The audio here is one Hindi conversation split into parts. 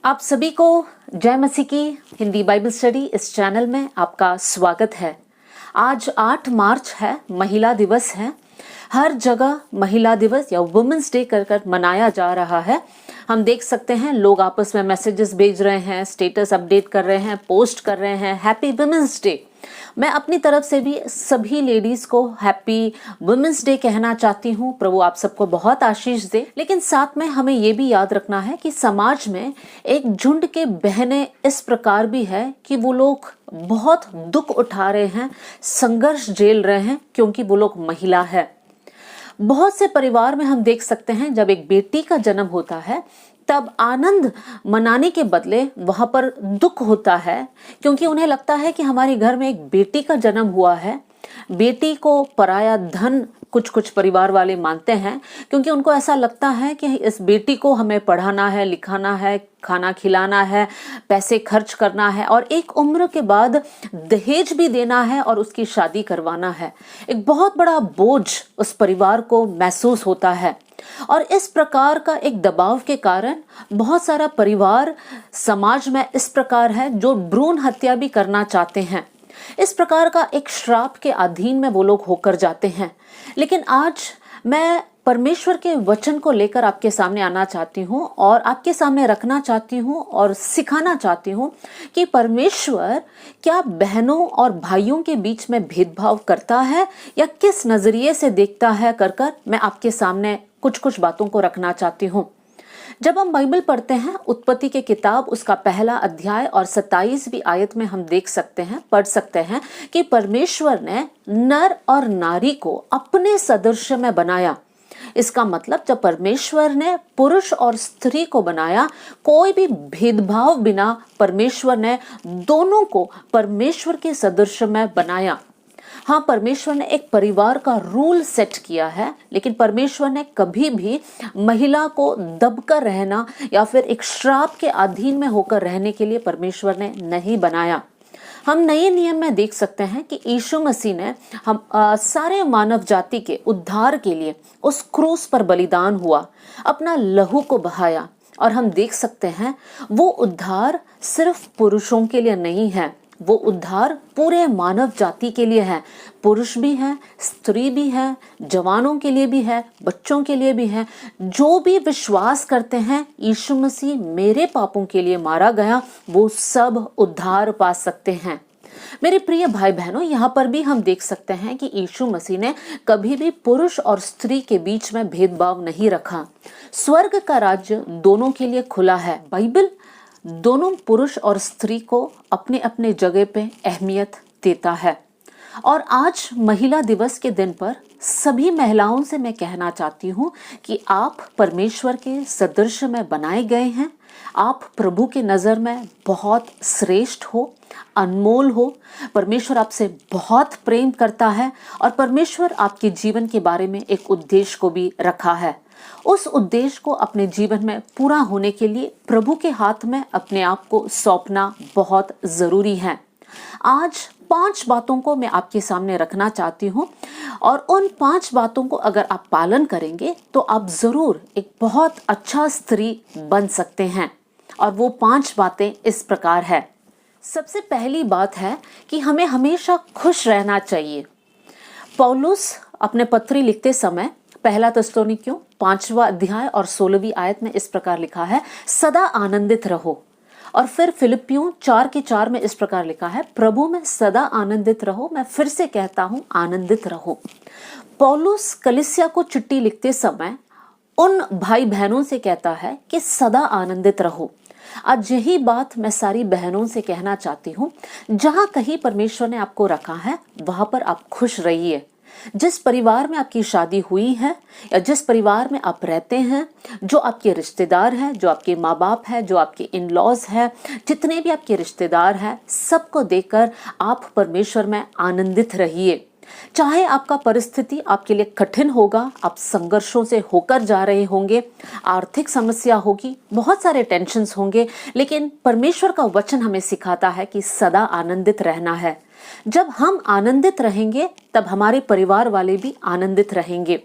आप सभी को जय मसीह की हिंदी बाइबल स्टडी इस चैनल में आपका स्वागत है। आज 8 मार्च है, महिला दिवस है। हर जगह महिला दिवस या वुमेन्स डे कर मनाया जा रहा है। हम देख सकते हैं लोग आपस में मैसेजेस भेज रहे हैं, स्टेटस अपडेट कर रहे हैं, पोस्ट कर रहे हैं, हैप्पी वुमेन्स डे। मैं अपनी तरफ से भी सभी लेडीज को हैप्पी वुमेन्स डे कहना चाहती हूँ। प्रभु आप सबको बहुत आशीष दे। लेकिन साथ में हमें ये भी याद रखना है कि समाज में एक झुंड के बहनें इस प्रकार भी है कि वो लोग बहुत दुख उठा रहे हैं, संघर्ष झेल रहे हैं, क्योंकि वो लोग महिला है। बहुत से परिवार में हम देख सकते हैं जब एक बेटी का जन्म होता है तब आनंद मनाने के बदले वहां पर दुख होता है, क्योंकि उन्हें लगता है कि हमारे घर में एक बेटी का जन्म हुआ है। बेटी को पराया धन कुछ परिवार वाले मानते हैं, क्योंकि उनको ऐसा लगता है कि इस बेटी को हमें पढ़ाना है, लिखाना है, खाना खिलाना है, पैसे खर्च करना है और एक उम्र के बाद दहेज भी देना है और उसकी शादी करवाना है। एक बहुत बड़ा बोझ उस परिवार को महसूस होता है और इस प्रकार का एक दबाव के कारण बहुत सारा परिवार समाज में इस प्रकार है जो भ्रूण हत्या भी करना चाहते हैं। इस प्रकार का एक श्राप के अधीन में वो लोग होकर जाते हैं। लेकिन आज मैं परमेश्वर के वचन को लेकर आपके सामने आना चाहती हूँ और आपके सामने रखना चाहती हूँ और सिखाना चाहती हूँ कि परमेश्वर क्या बहनों और भाइयों के बीच में भेदभाव करता है या किस नजरिए से देखता है कर मैं आपके सामने कुछ बातों को रखना चाहती हूँ। जब हम बाइबल पढ़ते हैं, उत्पत्ति के किताब उसका पहला अध्याय और 27वीं आयत में हम पढ़ सकते हैं कि परमेश्वर ने नर और नारी को अपने सदृश में बनाया। इसका मतलब जब परमेश्वर ने पुरुष और स्त्री को बनाया, कोई भी भेदभाव बिना परमेश्वर ने दोनों को परमेश्वर के सदृश में बनाया। हाँ, परमेश्वर ने एक परिवार का रूल सेट किया है, लेकिन परमेश्वर ने कभी भी महिला को दबकर रहना या फिर एक श्राप के अधीन में होकर रहने के लिए परमेश्वर ने नहीं बनाया। हम नए नियम में देख सकते हैं कि यीशु मसीह ने हम सारे मानव जाति के उद्धार के लिए उस क्रूस पर बलिदान हुआ, अपना लहू को बहाया। और हम देख सकते हैं वो उद्धार सिर्फ पुरुषों के लिए नहीं है, वो उद्धार पूरे मानव जाति के लिए है। पुरुष भी है, स्त्री भी है, जवानों के लिए भी है, बच्चों के लिए भी है। जो भी विश्वास करते हैं यीशु मसीह मेरे पापों के लिए मारा गया, वो सब उद्धार पा सकते हैं। मेरे प्रिय भाई बहनों, यहाँ पर भी हम देख सकते हैं कि यीशु मसीह ने कभी भी पुरुष और स्त्री के बीच में भेदभाव नहीं रखा। स्वर्ग का राज्य दोनों के लिए खुला है। बाइबल दोनों पुरुष और स्त्री को अपने अपने जगह पे अहमियत देता है। और आज महिला दिवस के दिन पर सभी महिलाओं से मैं कहना चाहती हूँ कि आप परमेश्वर के सदृश में बनाए गए हैं। आप प्रभु के नज़र में बहुत श्रेष्ठ हो, अनमोल हो। परमेश्वर आपसे बहुत प्रेम करता है और परमेश्वर आपके जीवन के बारे में एक उद्देश्य को भी रखा है। उस उद्देश्य को अपने जीवन में पूरा होने के लिए प्रभु के हाथ में अपने आप को सौंपना बहुत जरूरी है। आज 5 बातों को मैं आपके सामने रखना चाहती हूँ और उन 5 बातों को अगर आप पालन करेंगे तो आप जरूर एक बहुत अच्छा स्त्री बन सकते हैं। और वो 5 बातें इस प्रकार है। सबसे पहली बात है कि हमें हमेशा खुश रहना चाहिए। पौलुस अपने पत्री लिखते समय पहला थिस्सलुनीकियों 5वां अध्याय और 16वीं आयत में इस प्रकार लिखा है, सदा आनंदित रहो। और फिर फिलिपियों 4:4 में इस प्रकार लिखा है, प्रभु में सदा आनंदित रहो। मैं फिर से कहता हूं, आनंदित रहो। पौलुस कलीसिया को चिट्ठी लिखते समय उन भाई बहनों से कहता है कि सदा आनंदित रहो। आज यही बात मैं सारी बहनों से कहना चाहती हूँ। जहां कहीं परमेश्वर ने आपको रखा है वहां पर आप खुश रहिए। जिस परिवार में आपकी शादी हुई है या जिस परिवार में आप रहते हैं, जो आपके रिश्तेदार हैं, जो आपके माँ बाप हैं, जो आपके इन लॉज हैं, जितने भी आपके रिश्तेदार हैं, सबको देखकर आप परमेश्वर में आनंदित रहिए। चाहे आपका परिस्थिति आपके लिए कठिन होगा, आप संघर्षों से होकर जा रहे होंगे, आर्थिक समस्या होगी, बहुत सारे टेंशन्स होंगे, लेकिन परमेश्वर का वचन हमें सिखाता है कि सदा आनंदित रहना है। जब हम आनंदित रहेंगे तब हमारे परिवार वाले भी आनंदित रहेंगे।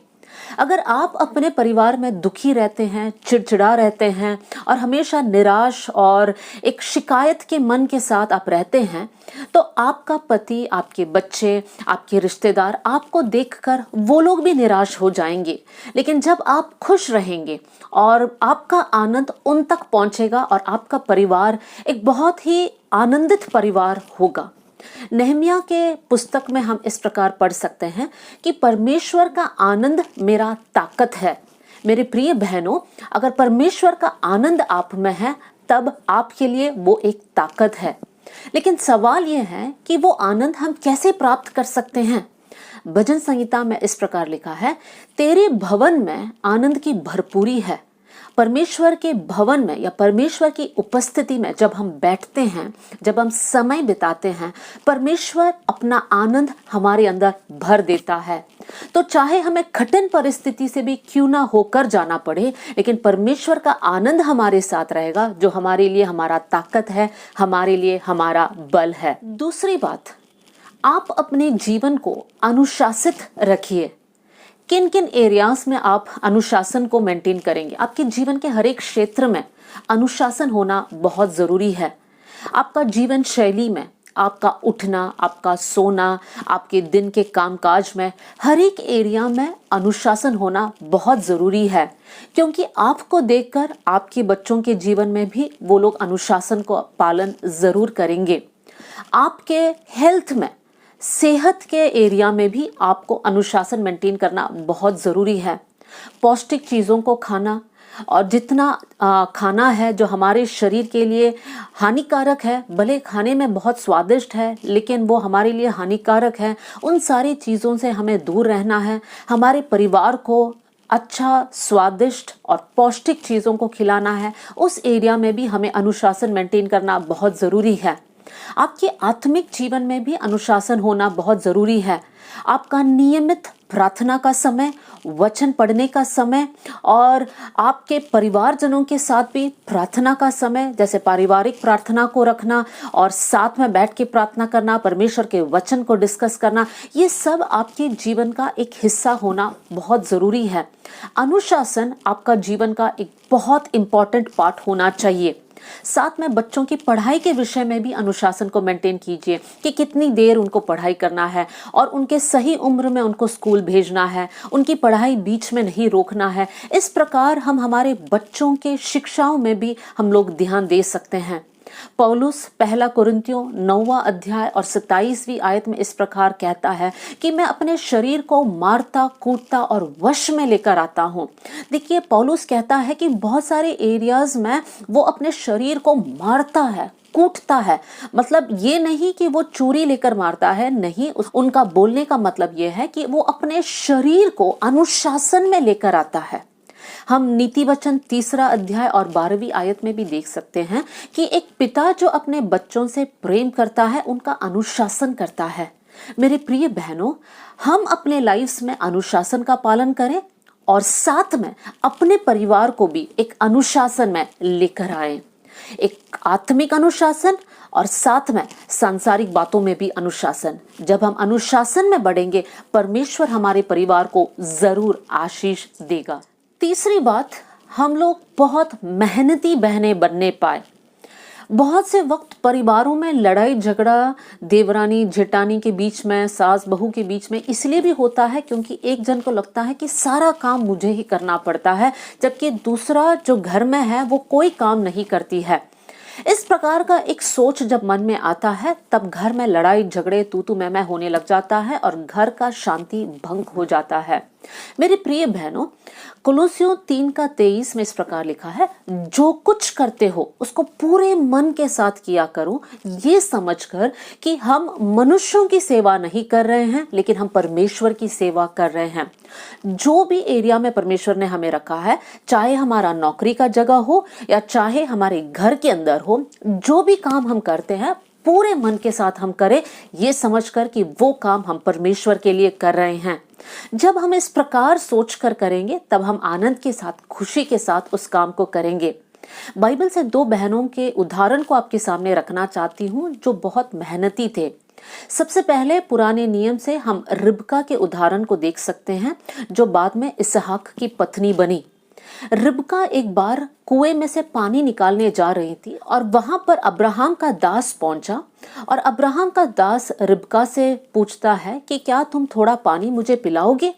अगर आप अपने परिवार में दुखी रहते हैं, चिड़चिड़ा रहते हैं और हमेशा निराश और एक शिकायत के मन के साथ आप रहते हैं, तो आपका पति, आपके बच्चे, आपके रिश्तेदार आपको देखकर वो लोग भी निराश हो जाएंगे। लेकिन जब आप खुश रहेंगे और आपका आनंद उन तक पहुंचेगा और आपका परिवार एक बहुत ही आनंदित परिवार होगा। नेहमिया के पुस्तक में हम इस प्रकार पढ़ सकते हैं कि परमेश्वर का आनंद मेरा ताकत है। मेरे प्रिय बहनों, अगर परमेश्वर का आनंद आप में है तब आपके लिए वो एक ताकत है। लेकिन सवाल यह है कि वो आनंद हम कैसे प्राप्त कर सकते हैं। भजन संहिता में इस प्रकार लिखा है, तेरे भवन में आनंद की भरपूरी है। परमेश्वर के भवन में या परमेश्वर की उपस्थिति में जब हम बैठते हैं, जब हम समय बिताते हैं, परमेश्वर अपना आनंद हमारे अंदर भर देता है। तो चाहे हमें कठिन परिस्थिति से भी क्यों ना होकर जाना पड़े, लेकिन परमेश्वर का आनंद हमारे साथ रहेगा, जो हमारे लिए हमारा ताकत है, हमारे लिए हमारा बल है। दूसरी बात, आप अपने जीवन को अनुशासित रखिए। किन किन एरियाज में आप अनुशासन को मेंटेन करेंगे? आपके जीवन के हर एक क्षेत्र में अनुशासन होना बहुत जरूरी है। आपका जीवन शैली में, आपका उठना, आपका सोना, आपके दिन के कामकाज में, हर एक एरिया में अनुशासन होना बहुत जरूरी है, क्योंकि आपको देखकर आपके बच्चों के जीवन में भी वो लोग अनुशासन को पालन जरूर करेंगे। आपके हेल्थ में, सेहत के एरिया में भी आपको अनुशासन मेंटेन करना बहुत ज़रूरी है। पौष्टिक चीज़ों को खाना, और जितना खाना है जो हमारे शरीर के लिए हानिकारक है, भले खाने में बहुत स्वादिष्ट है लेकिन वो हमारे लिए हानिकारक है, उन सारी चीज़ों से हमें दूर रहना है। हमारे परिवार को अच्छा, स्वादिष्ट और पौष्टिक चीज़ों को खिलाना है। उस एरिया में भी हमें अनुशासन मेंटेन करना बहुत ज़रूरी है। आपके आत्मिक जीवन में भी अनुशासन होना बहुत जरूरी है। आपका नियमित प्रार्थना का समय, वचन पढ़ने का समय और आपके परिवारजनों के साथ भी प्रार्थना का समय, जैसे पारिवारिक प्रार्थना को रखना और साथ में बैठ के प्रार्थना करना, परमेश्वर के वचन को डिस्कस करना, ये सब आपके जीवन का एक हिस्सा होना बहुत ज़रूरी है। अनुशासन आपका जीवन का एक बहुत इम्पॉर्टेंट पार्ट होना चाहिए। साथ में बच्चों की पढ़ाई के विषय में भी अनुशासन को मेंटेन कीजिए कि कितनी देर उनको पढ़ाई करना है और उनके सही उम्र में उनको स्कूल भेजना है, उनकी पढ़ाई बीच में नहीं रोकना है। इस प्रकार हम हमारे बच्चों के शिक्षाओं में भी हम लोग ध्यान दे सकते हैं। पौलुस पहला कुरिन्थियों 9वां अध्याय और 27वीं आयत में इस प्रकार कहता है कि मैं अपने शरीर को मारता, कूटता और वश में लेकर आता हूँ। देखिए, पौलुस कहता है कि बहुत सारे एरियाज में वो अपने शरीर को मारता है, कूटता है। मतलब ये नहीं कि वो चूरी लेकर मारता है, नहीं, उनका बोलने का मतलब ये है कि वो अपने शरीर को अनुशासन में लेकर आता है। हम नीति वचन 3 अध्याय और 12वीं आयत में भी देख सकते हैं कि एक पिता जो अपने बच्चों से प्रेम करता है, उनका अनुशासन करता है। मेरे प्रिय बहनों, हम अपने लाइफ्स में अनुशासन का पालन करें और साथ में अपने परिवार को भी एक अनुशासन में लेकर आए। एक आत्मिक अनुशासन और साथ में सांसारिक बातों में भी अनुशासन। जब हम अनुशासन में बढ़ेंगे, परमेश्वर हमारे परिवार को जरूर आशीष देगा। तीसरी बात, हम लोग बहुत मेहनती बहनें बनने पाए। बहुत से वक्त परिवारों में लड़ाई झगड़ा देवरानी जेठानी के बीच में, सास बहू के बीच में इसलिए भी होता है क्योंकि एक जन को लगता है कि सारा काम मुझे ही करना पड़ता है, जबकि दूसरा जो घर में है वो कोई काम नहीं करती है। इस प्रकार का एक सोच जब मन में आता है, तब घर में लड़ाई झगड़े, तू तू मैं होने लग जाता है और घर का शांति भंग हो जाता है। मेरे प्रिय बहनों, कोलोसियों 3:23 में इस प्रकार लिखा है, जो कुछ करते हो उसको पूरे मन के साथ किया करो, ये समझकर कि हम मनुष्यों की सेवा नहीं कर रहे हैं लेकिन हम परमेश्वर की सेवा कर रहे हैं। जो भी एरिया में परमेश्वर ने हमें रखा है, चाहे हमारा नौकरी का जगह हो या चाहे हमारे घर के अंदर हो, जो भी काम हम करते हैं पूरे मन के साथ हम करें, ये समझकर कि वो काम हम परमेश्वर के लिए कर रहे हैं। जब हम इस प्रकार सोचकर करेंगे, तब हम आनंद के साथ, खुशी के साथ उस काम को करेंगे। बाइबल से 2 बहनों के उदाहरण को आपके सामने रखना चाहती हूँ जो बहुत मेहनती थे। सबसे पहले पुराने नियम से हम रिबका के उदाहरण को देख सकते हैं, जो बाद में इसहाक की पत्नी बनी। रिबका एक बार कुएं में से पानी निकालने जा रही थी और वहां पर अब्राहम का दास पहुंचा और अब्राहम का दास रिबका से पूछता है कि क्या तुम थोड़ा पानी मुझे पिलाओगे।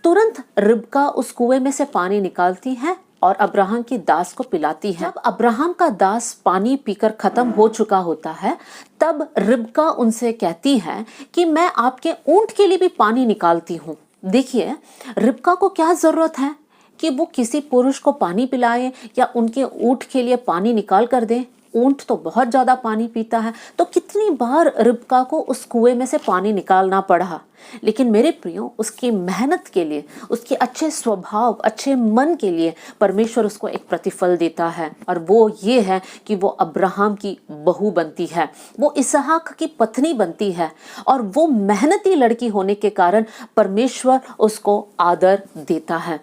तुरंत रिबका उस कुएं में से पानी निकालती है और अब्राहम की दास को पिलाती है। जब अब्राहम का दास पानी पीकर खत्म हो चुका होता है, तब रिबका उनसे कहती है कि मैं आपके ऊंट के लिए भी पानी निकालती हूँ। देखिए, रिबका को क्या जरूरत है कि वो किसी पुरुष को पानी पिलाए या उनके ऊंट के लिए पानी निकाल कर दे। ऊंट तो बहुत ज्यादा पानी पीता है, तो कितनी बार रिबका को उस कुएं में से पानी निकालना पड़ा। लेकिन मेरे प्रियो, उसकी मेहनत के लिए, उसके अच्छे स्वभाव, अच्छे मन के लिए परमेश्वर उसको एक प्रतिफल देता है, और वो ये है कि वो अब्राहम की बहू बनती है, वो इसहाक की पत्नी बनती है, और वो मेहनती लड़की होने के कारण परमेश्वर उसको आदर देता है।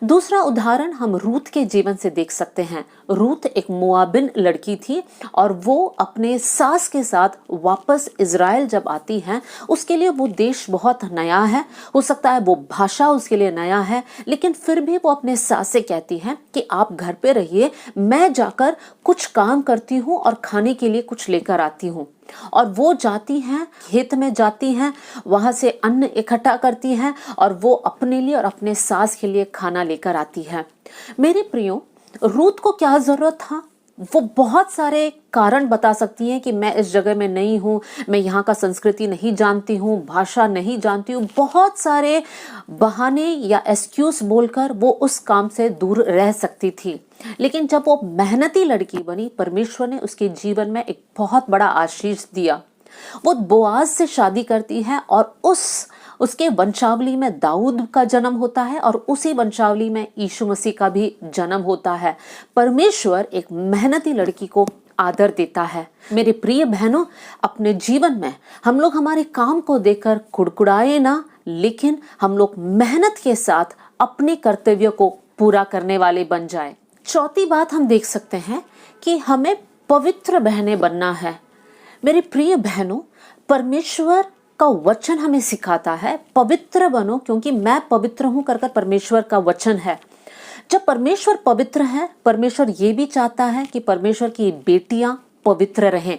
दूसरा उदाहरण हम रूत के जीवन से देख सकते हैं। रूत एक मोआबिन लड़की थी और वो अपने सास के साथ वापस इज़राइल जब आती है, उसके लिए वो देश बहुत नया है, हो सकता है वो भाषा उसके लिए नया है, लेकिन फिर भी वो अपने सास से कहती है कि आप घर पे रहिए, मैं जाकर कुछ काम करती हूँ और खाने के लिए कुछ लेकर आती हूँ। और वो जाती हैं, खेत में जाती हैं, वहां से अन्न इकट्ठा करती हैं और वो अपने लिए और अपने सास के लिए खाना लेकर आती है। मेरे प्रियो, रूत को क्या जरूरत था? वो बहुत सारे कारण बता सकती हैं कि मैं इस जगह में नहीं हूँ, मैं यहाँ का संस्कृति नहीं जानती हूँ, भाषा नहीं जानती हूँ, बहुत सारे बहाने या एक्सक्यूज बोलकर वो उस काम से दूर रह सकती थी। लेकिन जब वो मेहनती लड़की बनी, परमेश्वर ने उसके जीवन में एक बहुत बड़ा आशीष दिया। वो बोआज से शादी करती है और उसके वंशावली में दाऊद का जन्म होता है और उसी वंशावली में यीशु मसीह का भी जन्म होता है। परमेश्वर एक मेहनती लड़की को आदर देता है। मेरे प्रिय बहनों, अपने जीवन में हम लोग हमारे काम को देखकर कुड़कुड़ाए ना, लेकिन हम लोग मेहनत के साथ अपने कर्तव्य को पूरा करने वाले बन जाए। चौथी बात हम देख सकते हैं कि हमें पवित्र बहनें बनना है। मेरे प्रिय बहनों, परमेश्वर का वचन हमें सिखाता है पवित्र बनो, क्योंकि मैं पवित्र हूं कर परमेश्वर का वचन है। जब परमेश्वर पवित्र है, परमेश्वर ये भी चाहता है कि परमेश्वर की बेटियां पवित्र रहें,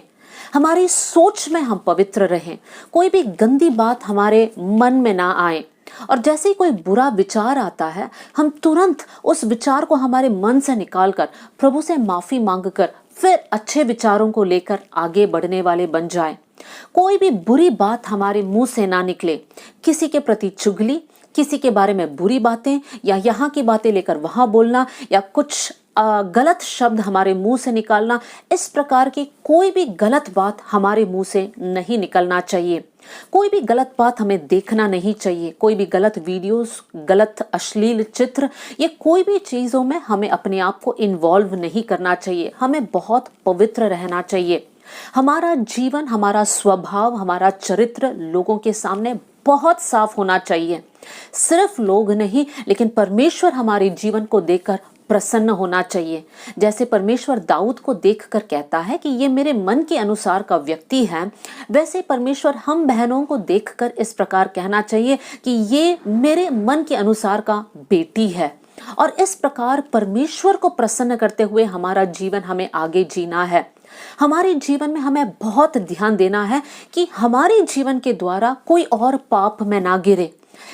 हमारी सोच में हम पवित्र रहें, कोई भी गंदी बात हमारे मन में ना आए। और जैसे ही कोई बुरा विचार आता है, हम तुरंत उस विचार को हमारे मन से निकालकर प्रभु से माफी मांगकर फिर अच्छे विचारों को लेकर आगे बढ़ने वाले बन जाएं। कोई भी बुरी बात हमारे मुंह से ना निकले, किसी के प्रति चुगली, किसी के बारे में बुरी बातें या यहाँ की बातें लेकर वहां बोलना या कुछ गलत शब्द हमारे मुंह से निकालना, इस प्रकार की कोई भी गलत बात हमारे मुंह से नहीं निकलना चाहिए। कोई भी गलत बात हमें देखना नहीं चाहिए, कोई भी गलत वीडियोस, गलत अश्लील चित्र, ये कोई भी चीजों में हमें अपने आप को इन्वॉल्व नहीं करना चाहिए। हमें बहुत पवित्र रहना चाहिए। हमारा जीवन, हमारा स्वभाव, हमारा चरित्र लोगों के सामने बहुत साफ होना चाहिए। सिर्फ लोग नहीं, लेकिन परमेश्वर हमारे जीवन को देखकर प्रसन्न होना चाहिए। जैसे परमेश्वर दाऊद को देखकर कहता है कि ये मेरे मन के अनुसार का व्यक्ति है, वैसे परमेश्वर हम बहनों को देखकर इस प्रकार कहना चाहिए कि ये मेरे मन के अनुसार का बेटी है। और इस प्रकार परमेश्वर को प्रसन्न करते हुए हमारा जीवन हमें आगे जीना है। हमारे जीवन में हमें बहुत ध्यान देना है कि हमारे जीवन के द्वारा कोई और पाप में ना गिरे।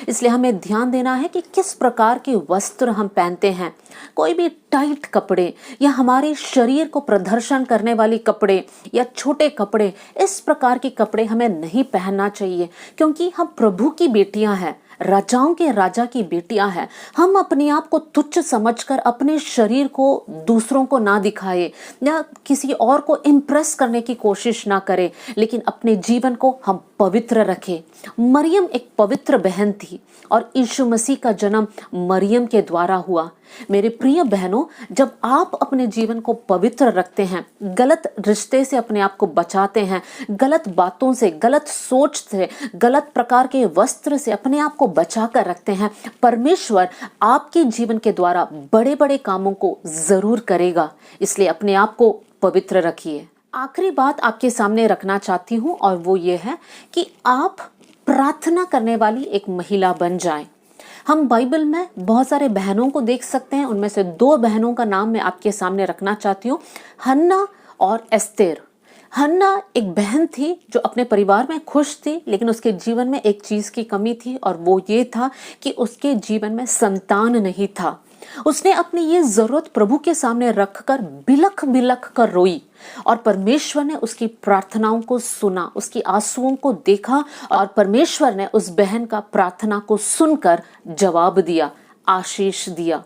इसलिए हमें ध्यान देना है कि किस प्रकार के वस्त्र हम पहनते हैं। कोई भी टाइट कपड़े या हमारे शरीर को प्रदर्शन करने वाले कपड़े या छोटे कपड़े, इस प्रकार के कपड़े हमें नहीं पहनना चाहिए, क्योंकि हम प्रभु की बेटियां हैं, राजाओं के राजा की बेटियां हैं। हम अपने आप को तुच्छ समझकर अपने शरीर को दूसरों को ना दिखाए या किसी और को इम्प्रेस करने की कोशिश ना करें, लेकिन अपने जीवन को हम पवित्र रखें। मरियम एक पवित्र बहन थी और यीशु मसीह का जन्म मरियम के द्वारा हुआ। मेरे प्रिय बहनों, जब आप अपने जीवन को पवित्र रखते हैं, गलत रिश्ते से अपने आप को बचाते हैं, गलत बातों से, गलत सोच से, गलत प्रकार के वस्त्र से अपने आप को बचा कर रखते हैं, परमेश्वर आपके जीवन के द्वारा बड़े बड़े कामों को जरूर करेगा। इसलिए अपने आप को पवित्र रखिए। आखिरी बात आपके सामने रखना चाहती हूँ और वो ये है कि आप प्रार्थना करने वाली एक महिला बन जाएं। हम बाइबल में बहुत सारे बहनों को देख सकते हैं, उनमें से 2 बहनों का नाम मैं आपके सामने रखना चाहती हूँ, हन्ना और एस्तेर। हन्ना एक बहन थी जो अपने परिवार में खुश थी, लेकिन उसके जीवन में एक चीज की कमी थी और वो ये था कि उसके जीवन में संतान नहीं था। उसने अपनी ये जरूरत प्रभु के सामने रखकर बिलख बिलख कर रोई और परमेश्वर ने उसकी प्रार्थनाओं को सुना, उसकी आंसुओं को देखा और परमेश्वर ने उस बहन का प्रार्थना को सुनकर जवाब दिया, आशीष दिया।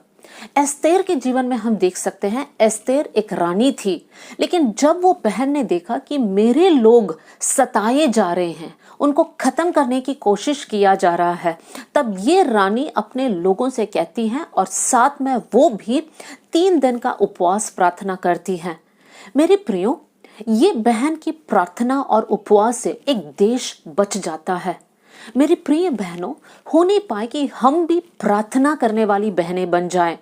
एस्तेर के जीवन में हम देख सकते हैं, एस्तेर एक रानी थी, लेकिन जब वो बहन ने देखा कि मेरे लोग सताए जा रहे हैं, उनको खत्म करने की कोशिश किया जा रहा है, तब ये रानी अपने लोगों से कहती हैं और साथ में वो भी 3 दिन का उपवास प्रार्थना करती हैं। मेरे प्रियो, ये बहन की प्रार्थना और उपवास से एक देश बच जाता है। मेरी प्रिय बहनों, हो नहीं पाए कि हम भी प्रार्थना करने वाली बहनें बन जाएं।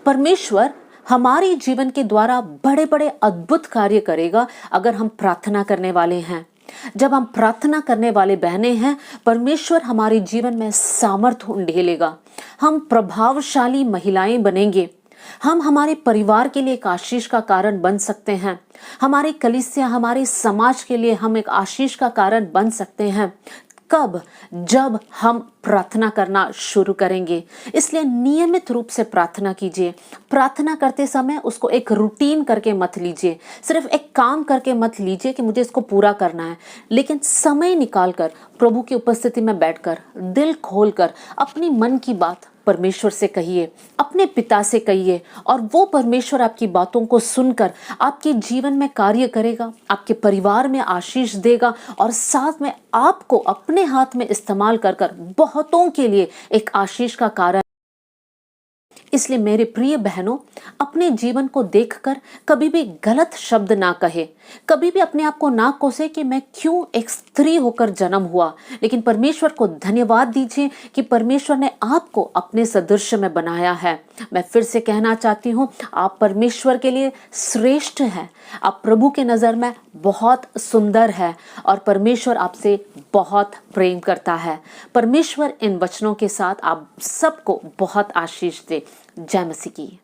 परमेश्वर हमारे जीवन के द्वारा बड़े बड़े अद्भुत कार्य करेगा अगर हम प्रार्थना करने वाले हैं। जब हम प्रार्थना करने वाले बहनें हैं, परमेश्वर हमारे जीवन में सामर्थ्य उंडेलेगा। हम प्रभावशाली महिलाएं बनेंगे। हम हमारे परिवार के लिए एक आशीष का कारण बन सकते हैं। हमारे कलीसिया, हमारे समाज के लिए हम एक आशीष का कारण बन सकते हैं। कब? जब हम प्रार्थना करना शुरू करेंगे। इसलिए नियमित रूप से प्रार्थना कीजिए। प्रार्थना करते समय उसको एक रूटीन करके मत लीजिए, सिर्फ एक काम करके मत लीजिए कि मुझे इसको पूरा करना है, लेकिन समय निकालकर प्रभु की उपस्थिति में बैठकर दिल खोलकर अपनी मन की बात परमेश्वर से कहिए, अपने पिता से कहिए और वो परमेश्वर आपकी बातों को सुनकर आपके जीवन में कार्य करेगा, आपके परिवार में आशीष देगा और साथ में आपको अपने हाथ में इस्तेमाल कर कर बहुतों के लिए एक आशीष का कारण। इसलिए मेरे प्रिय बहनों, अपने जीवन को देखकर कभी भी गलत शब्द ना कहे, कभी भी अपने आप को ना कोसे कि मैं क्यों एक स्त्री होकर जन्म हुआ, लेकिन परमेश्वर को धन्यवाद दीजिए कि परमेश्वर ने आपको अपने सदृश में बनाया है। मैं फिर से कहना चाहती हूँ, आप परमेश्वर के लिए श्रेष्ठ हैं, आप प्रभु के नजर में बहुत सुंदर है और परमेश्वर आपसे बहुत प्रेम करता है। परमेश्वर इन वचनों के साथ आप सबको बहुत आशीष दे। जय मसीह की।